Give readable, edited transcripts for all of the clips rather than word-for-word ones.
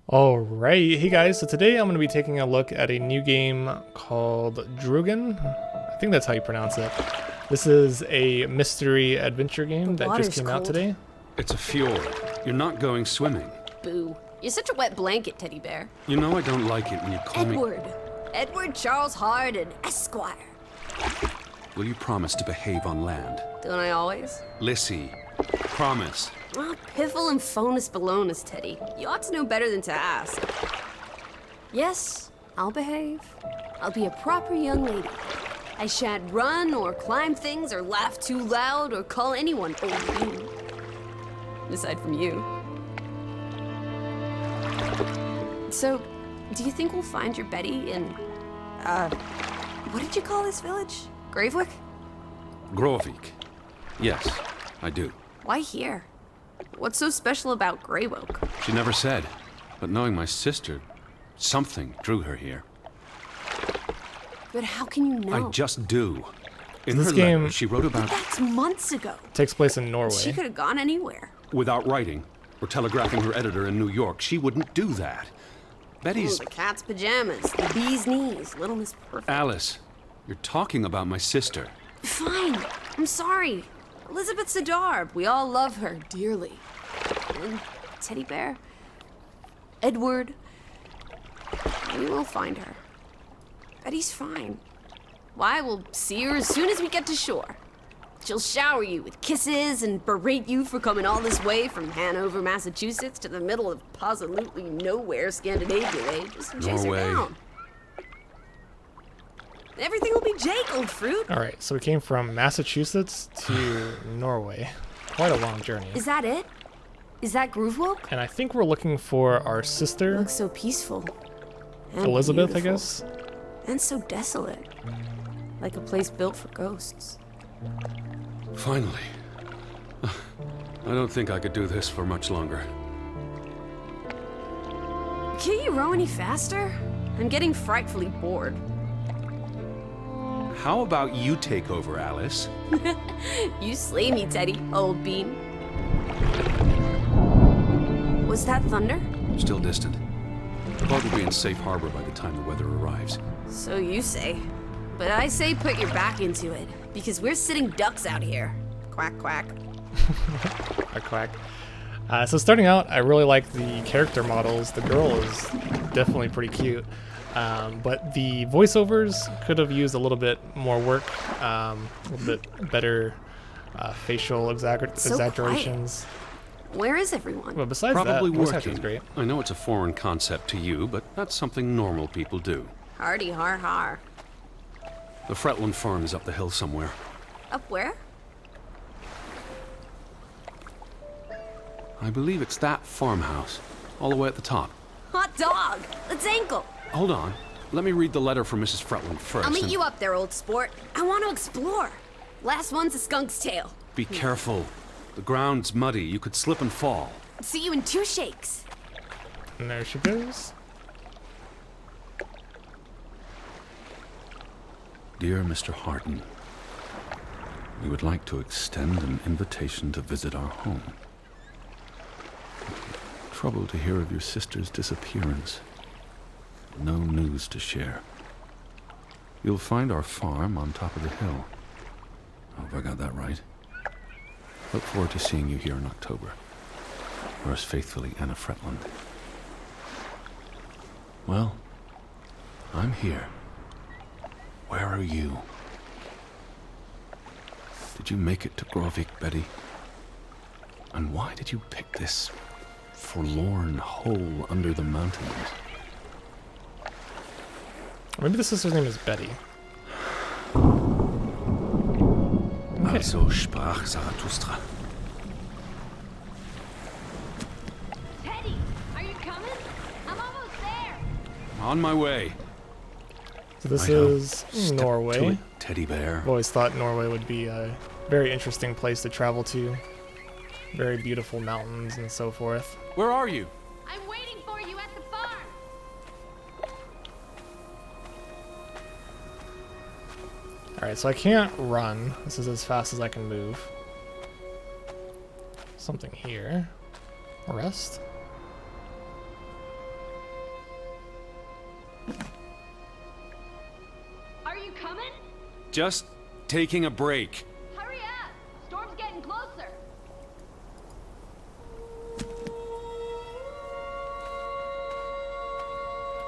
Alright, hey guys, so today I'm going to be taking a look at a new game called Draugen. I think that's how you pronounce it. This is a mystery adventure game that just came out today. It's a fjord. You're not going swimming. Boo. You're such a wet blanket, teddy bear. You know I don't like it when you call me... Edward Charles Hardin, Esquire. Will you promise to behave on land? Don't I always? Lissy, promise. Ah, piffle and phonus balonus, Teddy. You ought to know better than to ask. Yes, I'll behave. I'll be a proper young lady. I shan't run or climb things or laugh too loud or call anyone old bean. Aside from you. So, do you think we'll find your Betty in, what did you call this village? Gravewick? Grovik. Yes, I do. Why here? What's so special about Greywoke? She never said, but knowing my sister, something drew her here. But how can you know? I just do. In This her game- letter, she wrote about... That's months ago. Takes place in Norway. She could have gone anywhere. Without writing, or telegraphing her editor in New York, she wouldn't do that. Betty's... The cat's pajamas, the bee's knees, Little Miss Perfect. Alice, you're talking about my sister. Fine. I'm sorry. Elizabeth Sidarb. We all love her dearly. And Teddy Bear. Edward. We will find her. Betty's fine. Why, we'll see her as soon as we get to shore. She'll shower you with kisses and berate you for coming all this way from Hanover, Massachusetts to the middle of absolutely nowhere Scandinavia just to chase her Norway. down. Everything will be Jake, old fruit. Alright, so we came from Massachusetts to Norway. Quite a long journey. Is that it? Is that Groovewoke? And I think we're looking for our sister, Looks so peaceful. And Elizabeth, beautiful. I guess? And so desolate. Like a place built for ghosts. Finally. I don't think I could do this for much longer. Can't you row any faster? I'm getting frightfully bored. How about you take over, Alice? You slay me, Teddy, old bean. Was that thunder? Still distant. The boat will be in safe harbor by the time the weather arrives. So you say. But I say put your back into it, because we're sitting ducks out here. Quack, quack. A quack. So starting out, I really like the character models. The girl is definitely pretty cute. But the voiceovers could have used a little bit more work, a little bit better facial exaggerations. Where is everyone? But besides Probably that, voice working. acting's great. I know it's a foreign concept to you, but that's something normal people do. Hardy har har. The Fretland farm is up the hill somewhere. Up where? I believe it's that farmhouse, all the way at the top. Hot dog! Let's ankle! Hold on. Let me read the letter from Mrs. Fretland first. I'll meet and you up there, old sport. I want to explore. Last one's a skunk's tail. Be careful. The ground's muddy. You could slip and fall. See you in 2 shakes. And there she goes. Dear Mr. Hardin, we would like to extend an invitation to visit our home. Troubled to hear of your sister's disappearance. No news to share. You'll find our farm on top of the hill. I hope I got that right. Look forward to seeing you here in October. Yours faithfully, Anna Fretland. Well, I'm here. Where are you? Did you make it to Grovik, Betty? And why did you pick this forlorn hole under the mountains? Maybe the sister's name is Betty. Also sprach Zarathustra. Teddy, are you coming? I'm almost there. On my way. So this Righto. is Step to Norway. it, teddy bear. I've always thought Norway would be a very interesting place to travel to. Very beautiful mountains and so forth. Where are you? I'm waiting for you at the farm. Alright, so I can't run. This is as fast as I can move. Something here. Rest. Are you coming? Just taking a break. Hurry up! Storm's getting closer.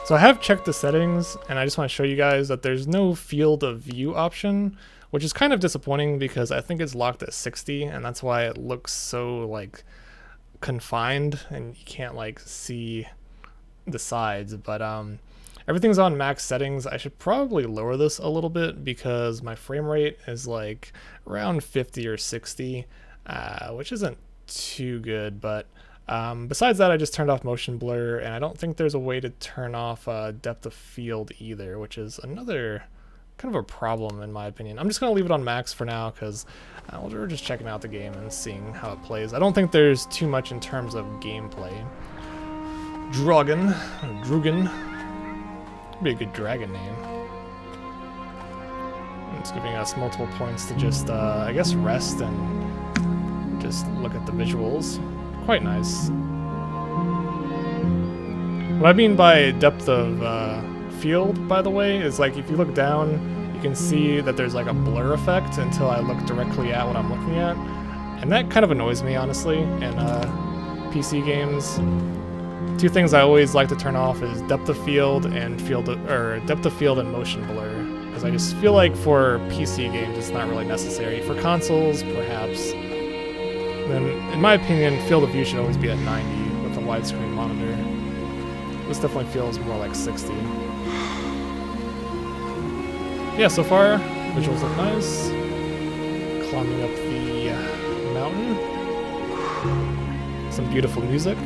So I have checked the settings, and I just want to show you guys that there's no field of view option, which is kind of disappointing because I think it's locked at 60, and that's why it looks so like confined and you can't like see the sides. But everything's on max settings. I should probably lower this a little bit because my frame rate is like around 50 or 60, which isn't too good. But besides that, I just turned off motion blur, and I don't think there's a way to turn off depth of field either, which is another kind of a problem in my opinion. I'm just going to leave it on max for now because we're just checking out the game and seeing how it plays. I don't think there's too much in terms of gameplay. Draugen, be a good dragon name. It's giving us multiple points to just, I guess, rest and just look at the visuals. Quite nice. What I mean by depth of field, by the way, is like if you look down, you can see that there's like a blur effect until I look directly at what I'm looking at, and that kind of annoys me honestly in PC games. Two things I always like to turn off is depth of field and depth of field and motion blur, because I just feel like for PC games it's not really necessary. For consoles, perhaps. Then, in my opinion, field of view should always be at 90 with a widescreen monitor. This definitely feels more like 60. Yeah, so far, visuals look nice. Climbing up the mountain. Some beautiful music.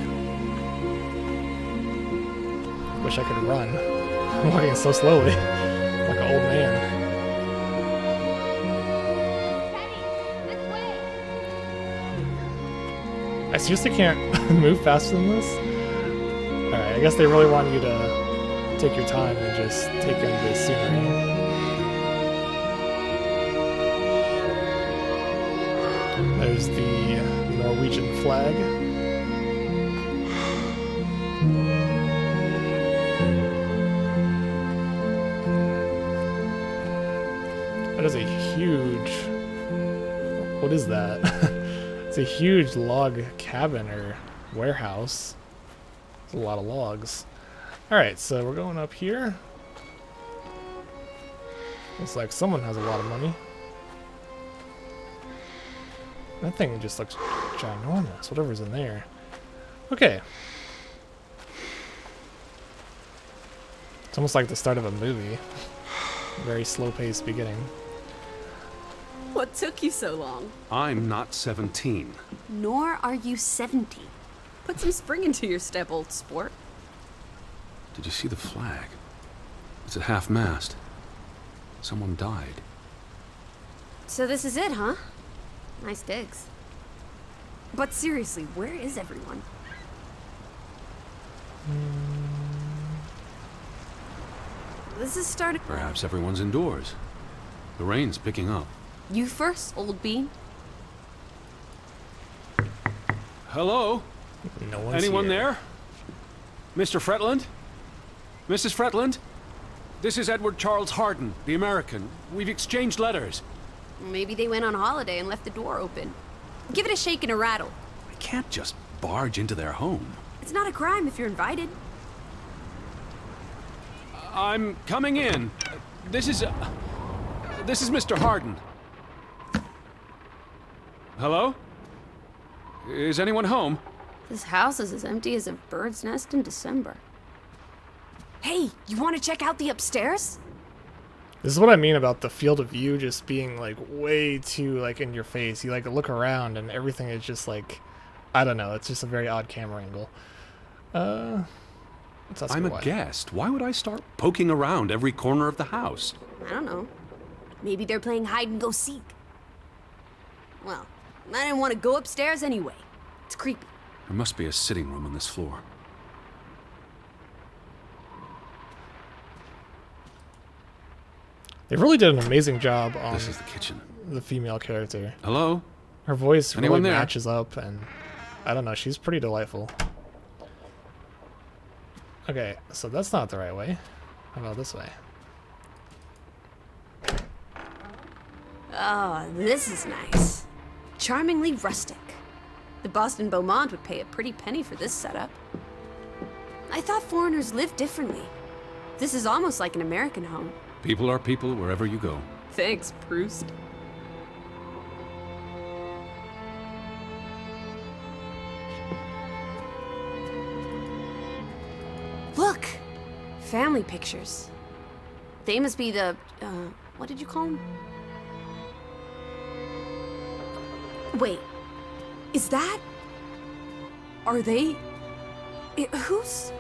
Wish I could run. I'm walking so slowly, like an old man. I seriously can't move faster than this? Alright, I guess they really want you to take your time and just take in the scenery. There's the Norwegian flag. That is a huge... What is that? It's a huge log cabin or warehouse. It's a lot of logs. Alright, so we're going up here. Looks like someone has a lot of money. That thing just looks ginormous, whatever's in there. Okay. It's almost like the start of a movie. Very slow-paced beginning. What took you so long? I'm not 17. Nor are you 70. Put some spring into your step, old sport. Did you see the flag? It's at half-mast. Someone died. So this is it, huh? Nice digs. But seriously, where is everyone? This is starting... Perhaps everyone's indoors. The rain's picking up. You first, old bean. Hello? No one's Anyone here. there? Mr. Fretland? Mrs. Fretland? This is Edward Charles Harden, the American. We've exchanged letters. Maybe they went on holiday and left the door open. Give it a shake and a rattle. I can't just barge into their home. It's not a crime if you're invited. I'm coming in. This is Mr. Harden. Hello? Is anyone home? This house is as empty as a bird's nest in December. Hey, you want to check out the upstairs? This is what I mean about the field of view just being like way too like in your face. You like look around and everything is just like, I don't know, it's just a very odd camera angle. I'm a guest. Why would I start poking around every corner of the house? I don't know. Maybe they're playing hide and go seek. Well, I didn't want to go upstairs anyway. It's creepy. There must be a sitting room on this floor. They really did an amazing job on This is the kitchen. the female character. Hello? Her voice Anyone really there? matches up, and I don't know, she's pretty delightful. Okay, so that's not the right way. How about this way? Oh, this is nice. Charmingly rustic. The Boston Beaumont would pay a pretty penny for this setup. I thought foreigners lived differently. This is almost like an American home. People are people wherever you go. Thanks, Proust. Look! Family pictures. They must be the, what did you call them? Wait, is that? Are they? Who's?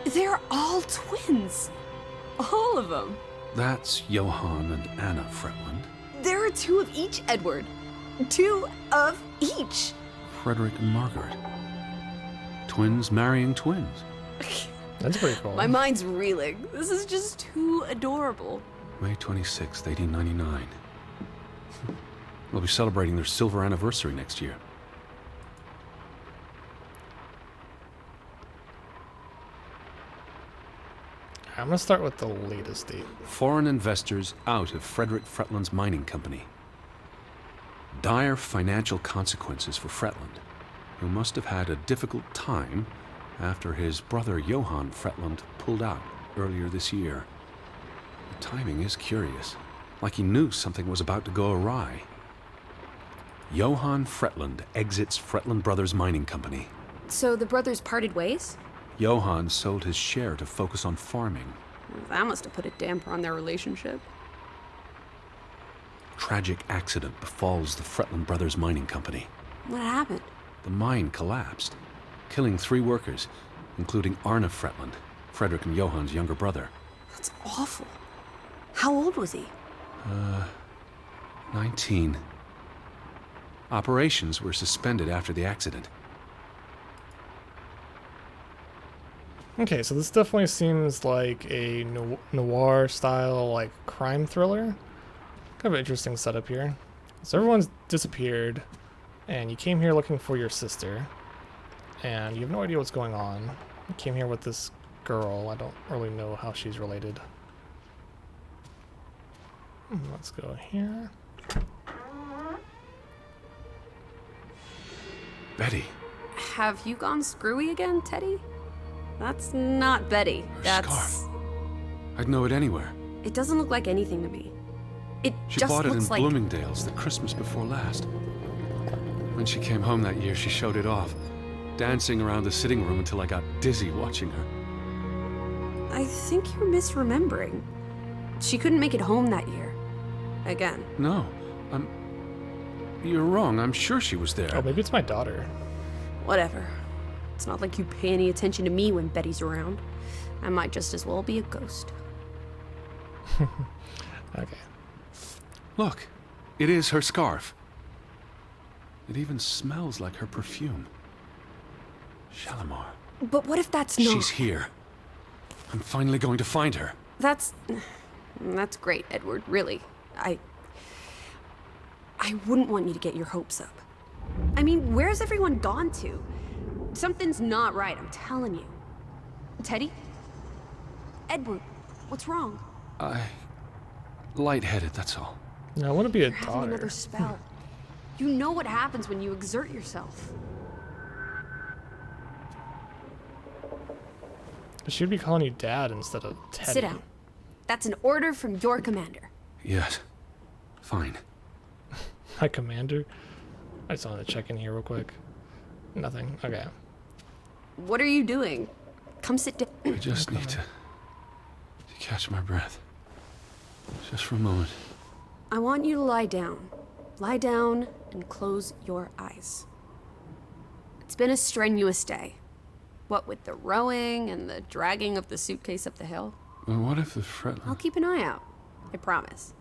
They're all twins. All of them. That's Johann and Anna Fretland. There are two of each, Edward. Two of each. Frederick and Margaret. Twins marrying twins. That's pretty cool. My mind's reeling. This is just too adorable. May 26th, 1899. They'll be celebrating their silver anniversary next year. I'm gonna start with the latest date. Foreign investors out of Frederick Fretland's mining company. Dire financial consequences for Fretland, who must have had a difficult time after his brother Johann Fretland pulled out earlier this year. The timing is curious, like he knew something was about to go awry. Johann Fretland exits Fretland Brothers Mining Company. So the brothers parted ways? Johann sold his share to focus on farming. That must have put a damper on their relationship. Tragic accident befalls the Fretland Brothers Mining Company. What happened? The mine collapsed, killing 3 workers, including Arne Fretland, Frederick and Johann's younger brother. That's awful. How old was he? 19. Operations were suspended after the accident. Okay, so this definitely seems like a noir style, like crime thriller. Kind of an interesting setup here. So everyone's disappeared, and you came here looking for your sister, and you have no idea what's going on. You came here with this girl. I don't really know how she's related. Let's go here. Betty. Have you gone screwy again, Teddy? That's not Betty. Her That's... scarf. I'd know it anywhere. It doesn't look like anything to me. It She just bought it in looks like... Bloomingdale's the Christmas before last. When she came home that year, she showed it off, dancing around the sitting room until I got dizzy watching her. I think you're misremembering. She couldn't make it home that year. Again. No, you're wrong. I'm sure she was there. Oh, maybe it's my daughter. Whatever. It's not like you pay any attention to me when Betty's around. I might just as well be a ghost. Okay. Look, it is her scarf. It even smells like her perfume. Shalimar. But what if that's not... She's here. I'm finally going to find her. That's great, Edward, really. I wouldn't want you to get your hopes up. I mean, where's everyone gone to? Something's not right, I'm telling you. Teddy? Edward, what's wrong? Lightheaded, that's all. No, I want to be a You're having daughter. another spell. You know what happens when you exert yourself. I should be calling you Dad instead of Teddy. Sit down. That's an order from your commander. Yes. Fine. My commander? I just wanted to check in here real quick. Nothing. Okay. What are you doing? Come sit down. I just need to catch my breath. Just for a moment. I want you to lie down. Lie down and close your eyes. It's been a strenuous day. What with the rowing and the dragging of the suitcase up the hill. Well, what if the Fretland... I'll keep an eye out. I promise.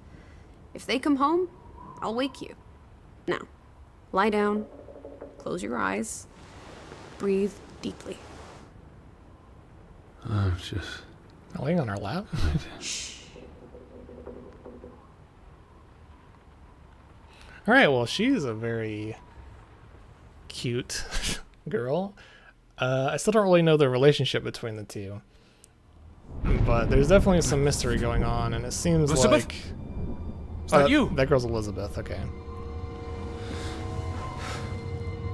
If they come home, I'll wake you. Now, lie down, close your eyes, breathe deeply. I'm just... Laying on our lap? Alright, well, she's a very cute girl. I still don't really know the relationship between the two. but there's definitely some mystery going on, and it seems Elizabeth? like... Is that you? That girl's Elizabeth, okay.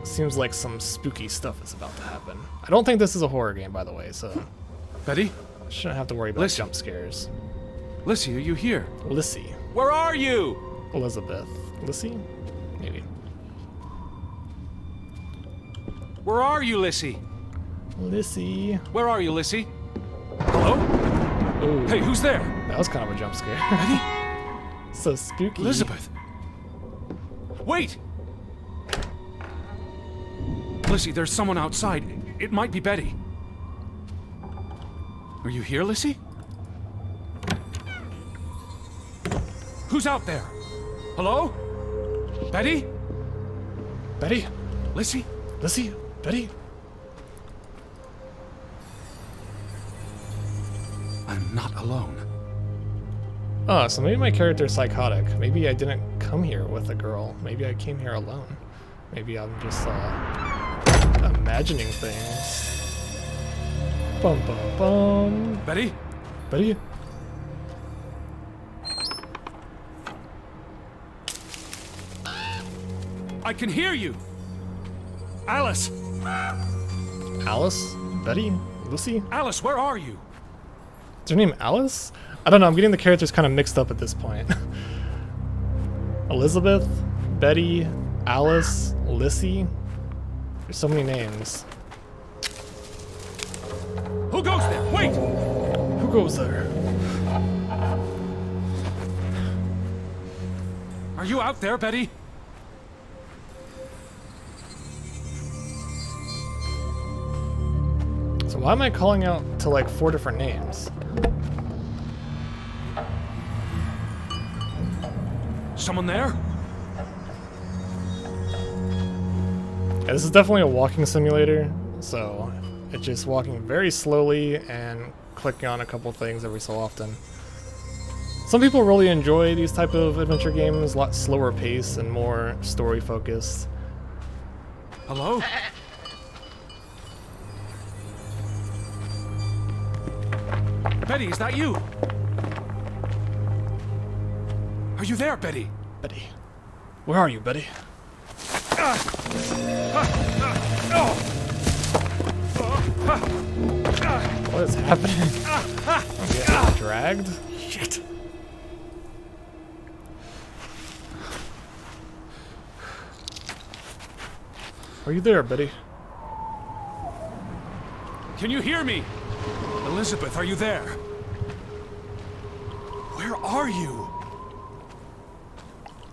Seems like some spooky stuff is about to happen. I don't think this is a horror game, by the way, so Betty? I shouldn't have to worry about Listen. jump scares. Lissy, are you here? Lissy. Where are you? Elizabeth. Lissy? Maybe. Where are you, Lissy? Lissy. Where are you, Lissy? Hello? Ooh, Hey, who's there? that was kind of a jump scare. Betty? So spooky. Elizabeth? Wait! Lissy, there's someone outside. It might be Betty. Are you here, Lissy? Who's out there? Hello? Betty? Betty? Lissy? Lissy? Betty? I'm not alone. Oh, so maybe my character's psychotic. Maybe I didn't come here with a girl. Maybe I came here alone. Maybe I'm just imagining things. Bum bum bum. Betty? Betty? I can hear you! Alice! Alice? Betty? Lucy? Alice, where are you? Is her name Alice? I don't know, I'm getting the characters kind of mixed up at this point. Elizabeth? Betty? Alice? Lissy? There's so many names. Who goes there? Wait! Who goes there? Are you out there, Betty? So why am I calling out to like 4 different names? Someone there? Yeah, this is definitely a walking simulator, so it's just walking very slowly and clicking on a couple things every so often. Some people really enjoy these type of adventure games, a lot slower pace and more story focused. Hello? Betty, is that you? Are you there, Betty? Betty, where are you, Betty? What is happening? I'm getting dragged? Shit. Are you there, Betty? Can you hear me? Elizabeth, are you there? Where are you?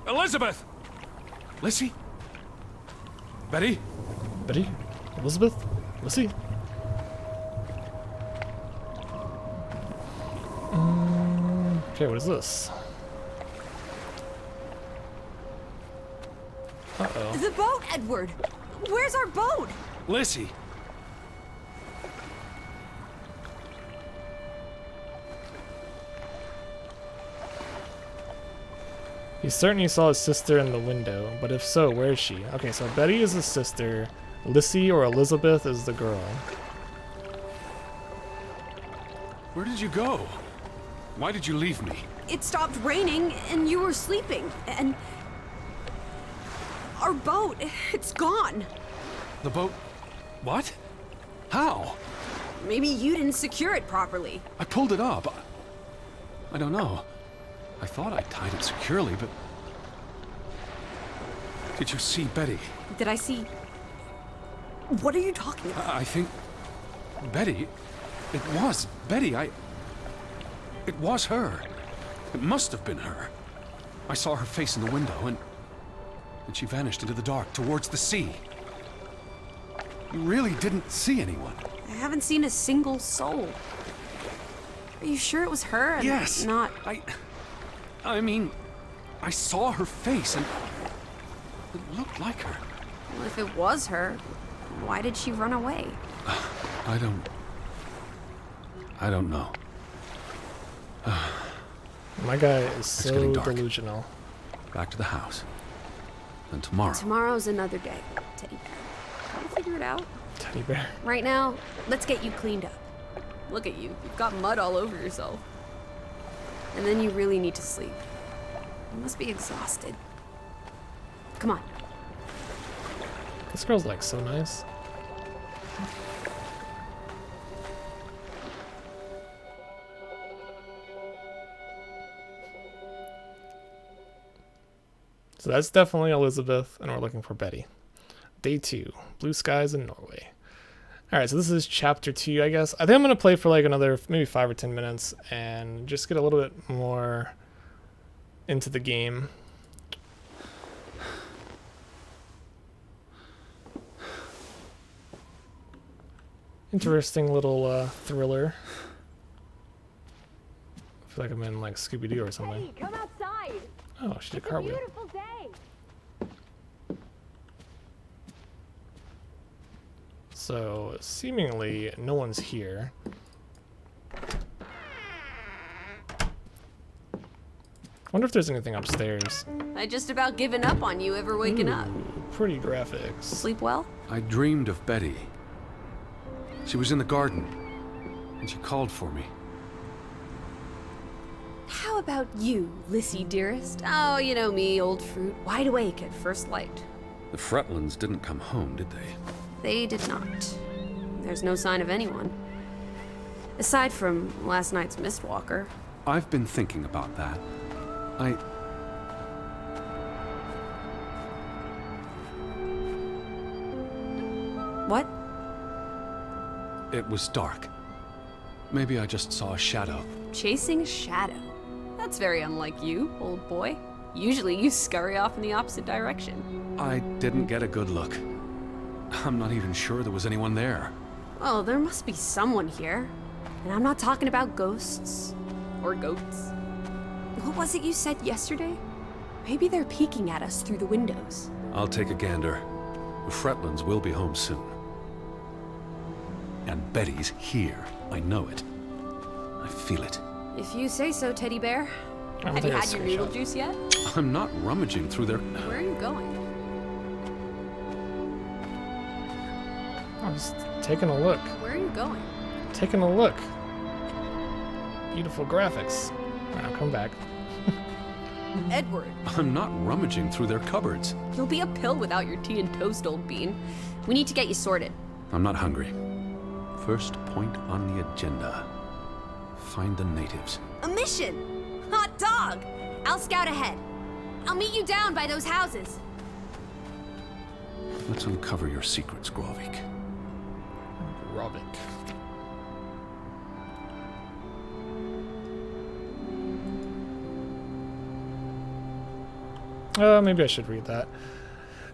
Elizabeth! Lissy? Betty? Betty? Elizabeth? Lissy? Okay, what is this? Uh-oh. The boat, Edward! Where's our boat? Lissy! He's certain he saw his sister in the window, but if so, where is she? Okay, so Betty is his sister, Lissy or Elizabeth is the girl. Where did you go? Why did you leave me? It stopped raining and you were sleeping, and our boat, it's gone. The boat... What? How? Maybe you didn't secure it properly. I pulled it up. I don't know. I thought I tied it securely, but... Did you see Betty? Did I see... What are you talking about? I think... Betty? It was Betty. It was her. It must have been her. I saw her face in the window, and she vanished into the dark towards the sea. You really didn't see anyone? I haven't seen a single soul. Are you sure it was her and Yes. not... I mean, I saw her face, and it looked like her. Well, if it was her, why did she run away? I don't know. My guy is so getting dark. delusional. Back to the house. Then tomorrow. Tomorrow's another day, Teddy Bear. We'll figure it out. Teddy bear. Right now, let's get you cleaned up. Look at you. You've got mud all over yourself. And then you really need to sleep. You must be exhausted. Come on. This girl's like so nice. So that's definitely Elizabeth, and we're looking for Betty. Day 2, blue skies in Norway. Alright, so this is chapter 2, I guess. I think I'm going to play for like another maybe 5 or 10 minutes and just get a little bit more into the game. Interesting little thriller. I feel like I'm in like Scooby-Doo or something. Hey, come outside. Oh, she did a It's a cartwheel. beautiful day. So, seemingly, no one's here. Wonder if there's anything upstairs. I just about given up on you ever waking up. Pretty graphics. Sleep well? I dreamed of Betty. She was in the garden, and she called for me. How about you, Lissy dearest? Oh, you know me, old fruit, wide awake at first light. The Fretlands didn't come home, did they? They did not. There's no sign of anyone. Aside from last night's Mistwalker. I've been thinking about that. What? It was dark. Maybe I just saw a shadow. Chasing a shadow. That's very unlike you, old boy. Usually you scurry off in the opposite direction. I didn't get a good look. I'm not even sure there was anyone there. Oh, there must be someone here. And I'm not talking about ghosts. Or goats. What was it you said yesterday? Maybe they're peeking at us through the windows. I'll take a gander. The Fretlands will be home soon. And Betty's here. I know it. I feel it. If you say so, teddy bear. I don't Have you think had I your noodle screenshot. juice yet? I'm not rummaging through their... Where are you going? I'm just taking a look. Where are you going? Taking a look. Beautiful graphics. Alright, I'll come back. Edward, I'm not rummaging through their cupboards. you'll be a pill without your tea and toast, old bean. We need to get you sorted. I'm not hungry. First point on the agenda. Find the natives. A mission! Hot dog! I'll scout ahead. I'll meet you down by those houses. Let's uncover your secrets, Grovik. Robik. Maybe I should read that.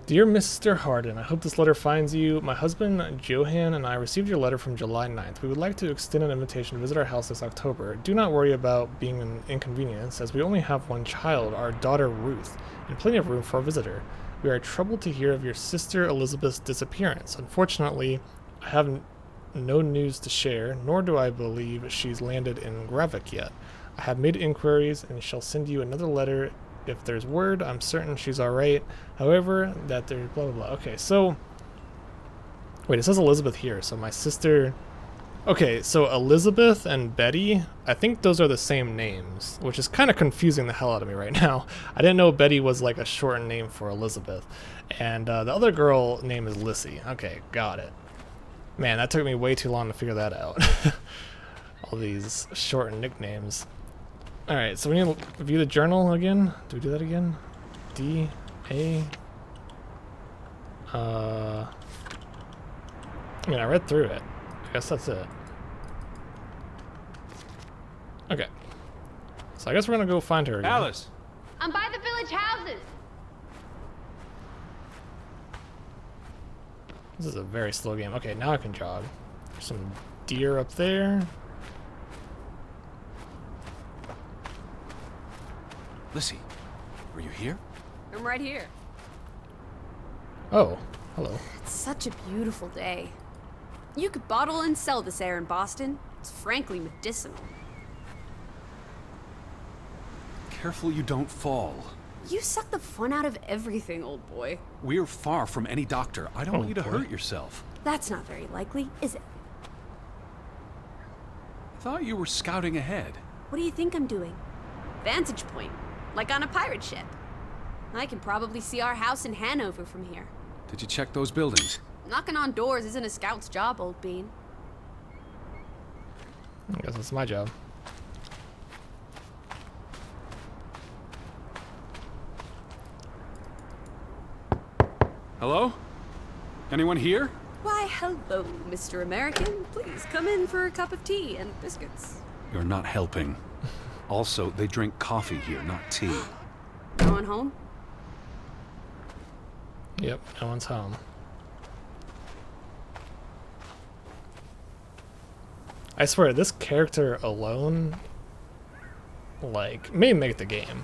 Dear Mr. Harden, I hope this letter finds you. My husband, Johan, and I received your letter from July 9th. We would like to extend an invitation to visit our house this October. Do not worry about being an inconvenience, as we only have one child, our daughter Ruth, and plenty of room for a visitor. We are troubled to hear of your sister Elizabeth's disappearance. Unfortunately, I have no news to share, nor do I believe she's landed in Gravik yet. I have made inquiries and shall send you another letter if there's word. I'm certain she's alright. However, that there's blah blah blah. Okay, so wait, it says Elizabeth here, so my sister. Okay, so Elizabeth and Betty, I think those are the same names, which is kind of confusing the hell out of me right now. I didn't know Betty was like a shortened name for Elizabeth. And the other girl name is Lissy. Okay, got it. Man, that took me way too long to figure that out. All these shortened nicknames. Alright, so we need to view the journal again. Do we do that again? D, A. I mean, I read through it. I guess that's it. Okay. So I guess we're gonna go find her again. Alice! I'm by the village houses. This is a very slow game. Okay, now I can jog. There's some deer up there. Lissy, are you here? I'm right here. Oh, hello. It's such a beautiful day. You could bottle and sell this air in Boston. It's frankly medicinal. Careful you don't fall. You suck the fun out of everything, old boy. We're far from any doctor. I don't Oh, want you to boy. hurt yourself. That's not very likely, is it? thought you were scouting ahead. What do you think I'm doing? Vantage point, like on a pirate ship. I can probably see our house in Hanover from here. Did you check those buildings? Knocking on doors isn't a scout's job, old bean. I guess it's my job. Hello? Anyone here? Why, hello, Mr. American. Please come in for a cup of tea and biscuits. You're not helping. Also, they drink coffee here, not tea. Going home? Yep, no one's home. I swear, this character alone, like, may make the game.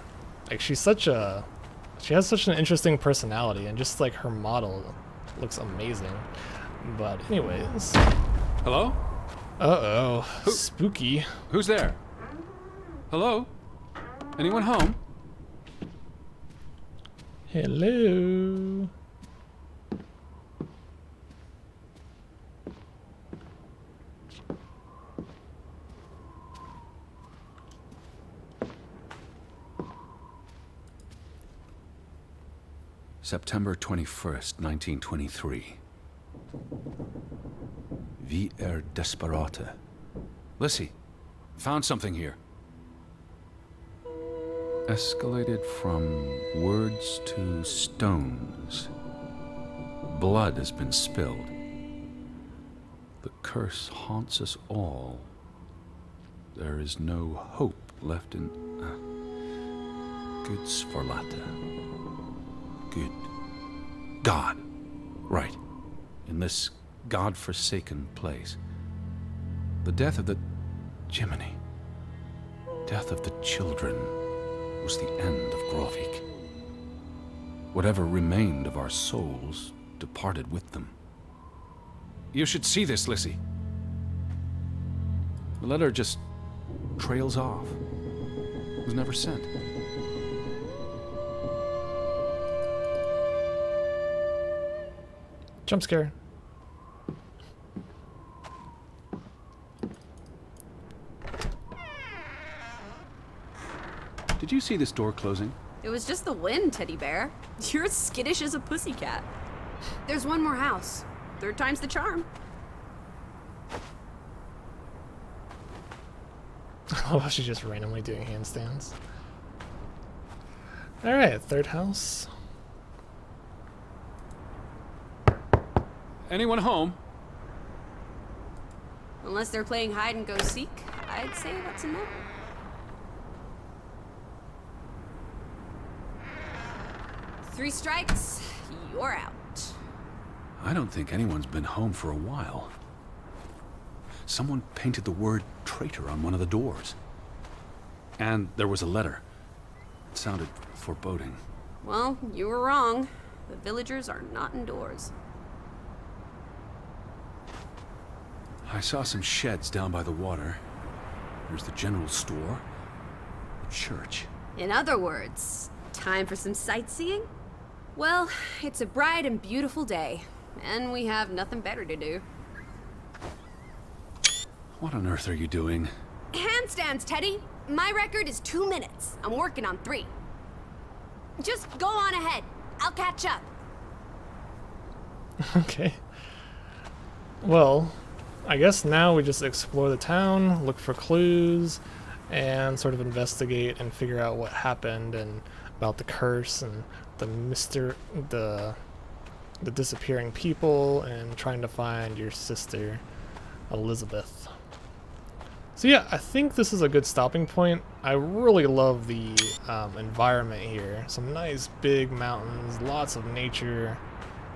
Like, she has such an interesting personality, and just, like, her model looks amazing. But anyways. Hello? Uh-oh. Spooky. Who's there? Hello? Anyone home? Hello. September 21st, 1923. Wie desperate. Lissy, found something here. Escalated from words to stones. Blood has been spilled. The curse haunts us all. There is no hope left in... Guds forlatte. Good. God. Right. In this God-forsaken place. The death of the... Jiminy. Death of the children was the end of Grovik. Whatever remained of our souls departed with them. You should see this, Lissy. The letter just trails off. It was never sent. Jump scare. Did you see this door closing? It was just the wind, teddy bear. You're as skittish as a pussycat. There's one more house. Third time's the charm. Oh, she's just randomly doing handstands. Alright, third house. Anyone home? Unless they're playing hide and go seek, I'd say that's a no. Three strikes, you're out. I don't think anyone's been home for a while. Someone painted the word traitor on one of the doors. And there was a letter. It sounded foreboding. Well, you were wrong. The villagers are not indoors. I saw some sheds down by the water. There's the general store, the church. In other words, time for some sightseeing? Well, it's a bright and beautiful day, and we have nothing better to do. What on earth are you doing? Handstands, Teddy! My record is 2 minutes. I'm working on 3. Just go on ahead. I'll catch up. Okay. Well, I guess now we just explore the town, look for clues, and sort of investigate and figure out what happened and about the curse and the disappearing people and trying to find your sister, Elizabeth. So yeah, I think this is a good stopping point. I really love the environment here. Some nice big mountains, lots of nature.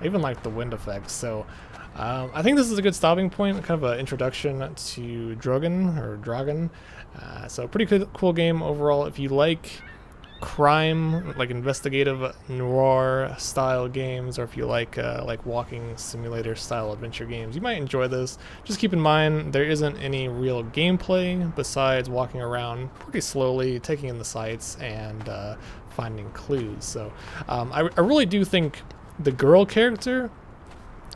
I even like the wind effects. So I think this is a good stopping point, kind of an introduction to Draugen. So pretty cool game overall. If you like crime, like investigative noir style games, or if you like walking simulator style adventure games, you might enjoy this. Just keep in mind there isn't any real gameplay besides walking around pretty slowly, taking in the sights, and finding clues. So I really do think the girl character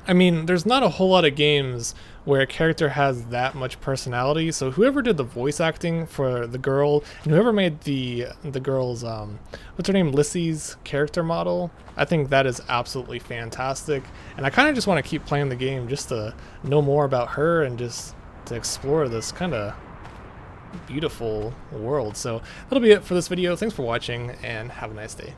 I mean, there's not a whole lot of games where a character has that much personality. So whoever did the voice acting for the girl, and whoever made the girl's what's her name, Lissy's character model, I think that is absolutely fantastic. And I kind of just want to keep playing the game just to know more about her and just to explore this kind of beautiful world. So that'll be it for this video. Thanks for watching and have a nice day.